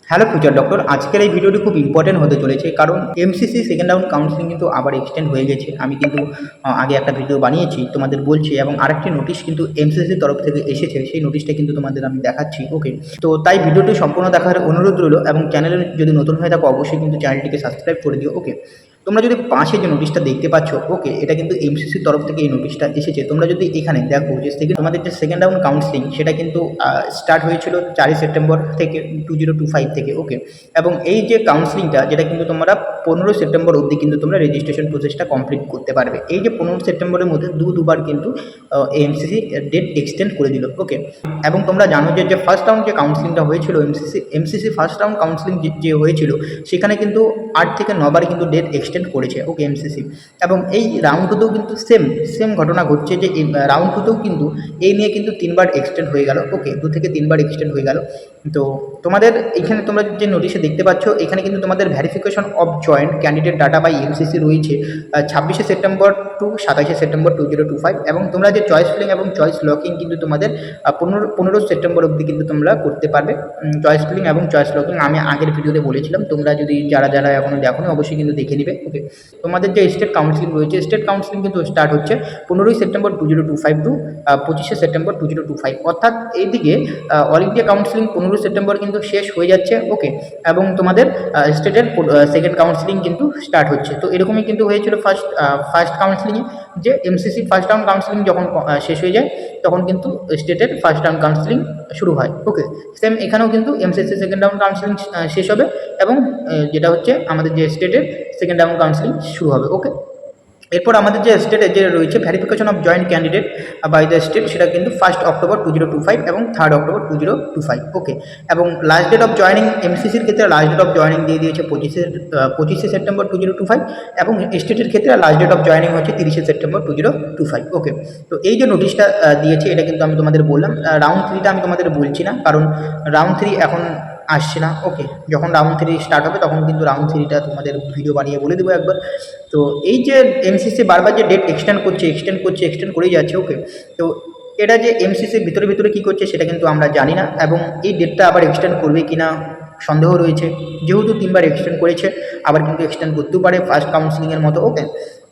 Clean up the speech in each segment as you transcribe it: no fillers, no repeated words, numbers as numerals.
Hello future doctor, আজকের এই ভিডিওটি খুব ইম্পর্টেন্ট হতে চলেছে, কারণ এমসিসি সেকেন্ড রাউন্ড কাউন্সিলিং কিন্তু আবার এক্সটেন্ড হয়ে গেছে। আমি কিন্তু আগে একটা ভিডিও বানিয়েছি, তোমাদের বলছি, এবং আরেকটি নোটিশ কিন্তু এমসিসির তরফ থেকে এসেছে, সেই নোটিশটা কিন্তু তোমাদের আমি দেখাচ্ছি। ওকে, তো তাই ভিডিওটি সম্পূর্ণ দেখার অনুরোধ রইল, এবং চ্যানেলে যদি নতুন হয়ে থাকো অবশ্যই কিন্তু চ্যানেলটিকে সাবস্ক্রাইব করে দিও। ওকে, তোমরা যদি পাশে যে নোটিশটা দেখতে পাচ্ছ, ওকে, এটা কিন্তু এমসিসির তরফ থেকে এই নোটিশটা এসেছে। তোমরা যদি এখানে দেখো যে তোমাদের যে সেকেন্ড রাউন্ড কাউন্সিলিং সেটা কিন্তু স্টার্ট হয়েছিল 4 সেপ্টেম্বর থেকে 2025 থেকে। ওকে, এবং এই যে কাউন্সিলিংটা, যেটা কিন্তু তোমরা 15 সেপ্টেম্বর অবধি কিন্তু তোমরা রেজিস্ট্রেশন প্রসেসটা কমপ্লিট করতে পারবে। এই যে 15 সেপ্টেম্বরের মধ্যে দুবার কিন্তু এমসিসি ডেট এক্সটেন্ড করে দিল। ওকে, এবং তোমরা জানো যে ফার্স্ট রাউন্ড যে কাউন্সিলিংটা হয়েছিল এমসিসি ফার্স্ট রাউন্ড কাউন্সিলিং যে হয়েছিল, সেখানে কিন্তু 8 থেকে 9 বার কিন্তু ডেট এক্সটেন্ড করেছে। ওকে, এমসিসি, এবং এই রাউন্ড টুতেও কিন্তু সেম ঘটনা ঘটছে, যে রাউন্ড টুতেও কিন্তু এই নিয়ে কিন্তু 3 বার এক্সটেন্ড হয়ে গেল। ওকে, 2 থেকে 3 বার এক্সটেন্ড হয়ে গেল। তো তোমাদের এখানে তোমরা যে নোটিশে দেখতে পাচ্ছ, এখানে কিন্তু তোমাদের verification of joint candidate data by MCC রয়েছে 26 সেপ্টেম্বর টু 27 সেপ্টেম্বর 2025, এবং তোমরা যে চয়েস ফিলিং এবং চয়েস লকিং কিন্তু তোমাদের 15 সেপ্টেম্বর অবধি কিন্তু তোমরা করতে পারবে। চয়েস ফিলিং এবং চয়েস লকিং আমি আগের ভিডিওতে বলেছিলাম, তোমরা যদি যারা এখনও দেখো অবশ্যই কিন্তু দেখে নিবে। ওকে, তোমাদের যে স্টেট কাউন্সিলিং রয়েছে, স্টেট কাউন্সিলিং কিন্তু স্টার্ট হচ্ছে 15 সেপ্টেম্বর 2025 টু 25 সেপ্টেম্বর 2025, অর্থাৎ এইদিকে অল ইন্ডিয়া কাউন্সিলিং 15 সেপ্টেম্বর কিন্তু শেষ হয়ে যাচ্ছে। ওকে, এবং তোমাদের স্টেটের সেকেন্ড কাউন্সিলিং কিন্তু স্টার্ট হচ্ছে। তো এরকমই কিন্তু হয়েছিল ফার্স্ট কাউন্সিলিংয়ে, যে এমসিসি ফার্স্ট রাউন্ড কাউন্সিলিং যখন শেষ হয়ে যায়, তখন কিন্তু স্টেটের ফার্স্ট রাউন্ড কাউন্সিলিং শুরু হয়। ওকে, সেম এখানেও কিন্তু এমসিসি সেকেন্ড রাউন্ড কাউন্সিলিং শেষ হবে, এবং যেটা হচ্ছে আমাদের যে স্টেটের সেকেন্ড রাউন্ড কাউন্সিলিং শুরু হবে। ওকে, এরপর আমাদের যে স্টেটে যে রয়েছে verification of joint candidate by the state, সেটা কিন্তু 1 অক্টোবর 2025 এবং 3 অক্টোবর 2025। ওকে, এবং লাস্ট ডেট অফ জয়েনিং এমসিসির ক্ষেত্রে লাস্ট ডেট অফ জয়েনিং দিয়ে দিয়েছে 25 সেপ্টেম্বর 2025, এবং স্টেটের ক্ষেত্রে লাস্ট ডেট অফ জয়েনিং হচ্ছে 30 সেপ্টেম্বর 2025। ওকে, তো এই যে নোটিশটা দিয়েছে, এটা কিন্তু আমি তোমাদের বললাম। রাউন্ড 3টা আমি তোমাদের বলছি না, কারণ রাউন্ড 3 এখন আসছে না। ওকে, যখন রাউন্ড 3 স্টার্ট হবে তখন কিন্তু রাউন্ড 3টা তোমাদের ভিডিও বানিয়ে বলে দেবো একবার। তো এই যে এমসিসি বারবার যে ডেট এক্সটেন্ড করেই যাচ্ছে। ওকে, তো এটা যে এমসিসি ভিতরে কী করছে সেটা কিন্তু আমরা জানি না, এবং এই ডেটটা আবার এক্সটেন্ড করবে কি না সন্দেহ রয়েছে। যেহেতু 3 বার এক্সটেন্ড করেছে, আবার কিন্তু এক্সটেন্ড করতেও পারে ফার্স্ট কাউন্সিলিংয়ের মতো। ওকে,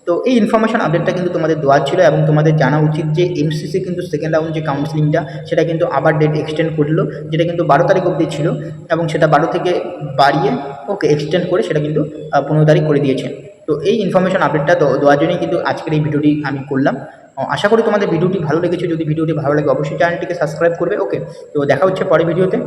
তো এই ইনফরমেশন আপডেটটা কিন্তু তোমাদের দেওয়ার ছিল, এবং তোমাদের জানা উচিত যে এমসিসি কিন্তু সেকেন্ড রাউন্ড যে কাউন্সিলিংটা, সেটা কিন্তু আবার ডেট এক্সটেন্ড করলো, যেটা কিন্তু 12 তারিখ অবধি ছিল, এবং সেটা 12 থেকে বাড়িয়ে ওকে এক্সটেন্ড করে সেটা কিন্তু 15 তারিখ করে দিয়েছে। তো এই ইনফরমেশন আপডেটটা দেওয়ার জন্যই কিন্তু আজকের এই ভিডিওটি আমি করলাম। আশা করি তোমাদের ভিডিওটি ভালো লেগেছে। যদি ভিডিওটি ভালো লাগে অবশ্যই চ্যানেলটিকে সাবস্ক্রাইব করবে। ওকে, তো দেখা হচ্ছে পরের ভিডিওতে।